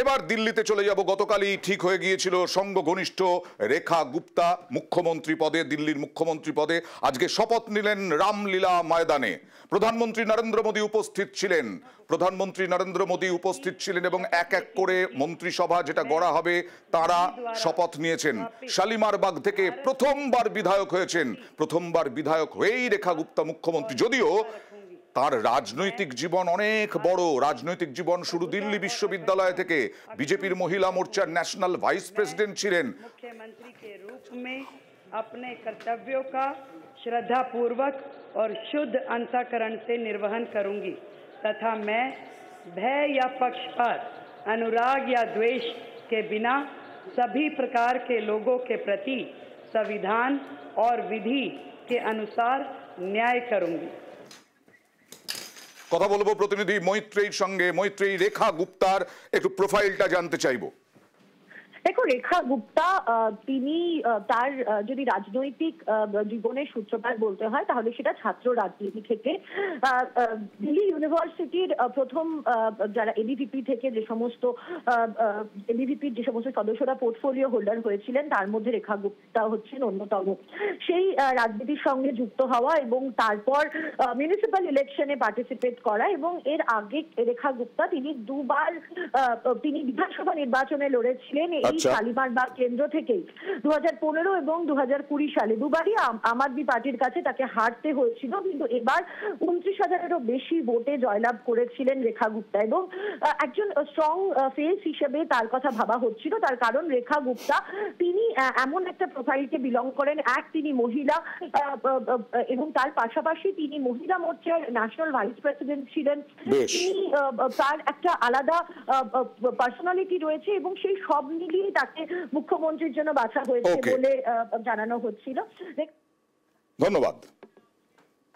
এবার দিল্লিতে চলে যাব। গতকালই ঠিক হয়ে গিয়েছিল সঙ্গ ঘনিষ্ঠ রেখা গুপ্তা মুখ্যমন্ত্রী পদে, দিল্লির মুখ্যমন্ত্রী পদে। আজকে শপথ নিলেন রামলীলা ময়দানে। প্রধানমন্ত্রী নরেন্দ্র মোদী উপস্থিত ছিলেন। প্রধানমন্ত্রী নরেন্দ্র মোদী উপস্থিত ছিলেন এবং এক এক করে মন্ত্রিসভা যেটা গড়া হবে তারা শপথ নিয়েছেন। শালিমারবাগ থেকে প্রথমবার বিধায়ক হয়েছেন। প্রথমবার বিধায়ক হয়েই রেখা গুপ্তা মুখ্যমন্ত্রী। যদিও তার রাজনৈতিক জীবন অনেক বড়। রাজনৈতিক জীবন শুরু দিল্লি বিশ্ববিদ্যালয় থেকে। বিজেপির মহিলা মোর্চার ন্যাশনাল ভাইস প্রেসিডেंट ছিলেন। मुख्यमंत्री के रूप में अपने कर्तव्यों का श्रद्धापूर्वक और शुद्ध अंतःकरण से निर्वहन करूंगी तथा मैं भय या पक्षपात, अनुराग या द्वेष के बिना सभी प्रकार के लोगों के प्रति संविधान और विधि के अनुसार न्याय करूंगी। কথা বলবো প্রতিনিধি মৈত্রেয়ীর সঙ্গে। মৈত্রেয়ী, রেখা গুপ্তার একটু প্রোফাইলটা জানতে চাইবো। দেখো, রেখা গুপ্তা তিনি তার যদি রাজনৈতিক জীবনের সূত্রপাত বলতে হয় তাহলে সেটা ছাত্র রাজনীতি থেকে। দিল্লি ইউনিভার্সিটির প্রথম যারা এবিভিপি থেকে যে সমস্ত এবিভিপির যে সমস্ত সদস্যরা পোর্টফোলিও হোল্ডার হয়েছিলেন তার মধ্যে রেখা গুপ্তা হচ্ছেন অন্যতম। সেই রাজনীতির সঙ্গে যুক্ত হওয়া এবং তারপর মিউনিসিপ্যাল ইলেকশনে পার্টিসিপেট করা, এবং এর আগে রেখা গুপ্তা তিনি দুবার তিনি বিধানসভা নির্বাচনে লড়েছিলেন এই শালিমারবাগ কেন্দ্র থেকেই 2015 এবং 2020 সালে। দুবারই আম আদমি পার্টির কাছে তাকে হারতে হয়েছিল, কিন্তু এবার 29,000-এরও বেশি ভোটে জয়লাভ করেছিলেন রেখা গুপ্তা। এবং একজন স্ট্রং ফেস হিসেবে তার কথা ভাবা হচ্ছিল, তার কারণ রেখা গুপ্তা তিনি এমন একটা প্রোফাইলকে বিলং করেন। তিনি মহিলা এবং তার পাশাপাশি তিনি মহিলা মোর্চার ন্যাশনাল ভাইস প্রেসিডেন্ট ছিলেন। তিনি তার একটা আলাদা পার্সোনালিটি রয়েছে এবং সেই সব মিলিয়ে তাকে মুখ্যমন্ত্রীর জন্য বাছা হয়েছে বলে জানানো হচ্ছিল। ধন্যবাদ।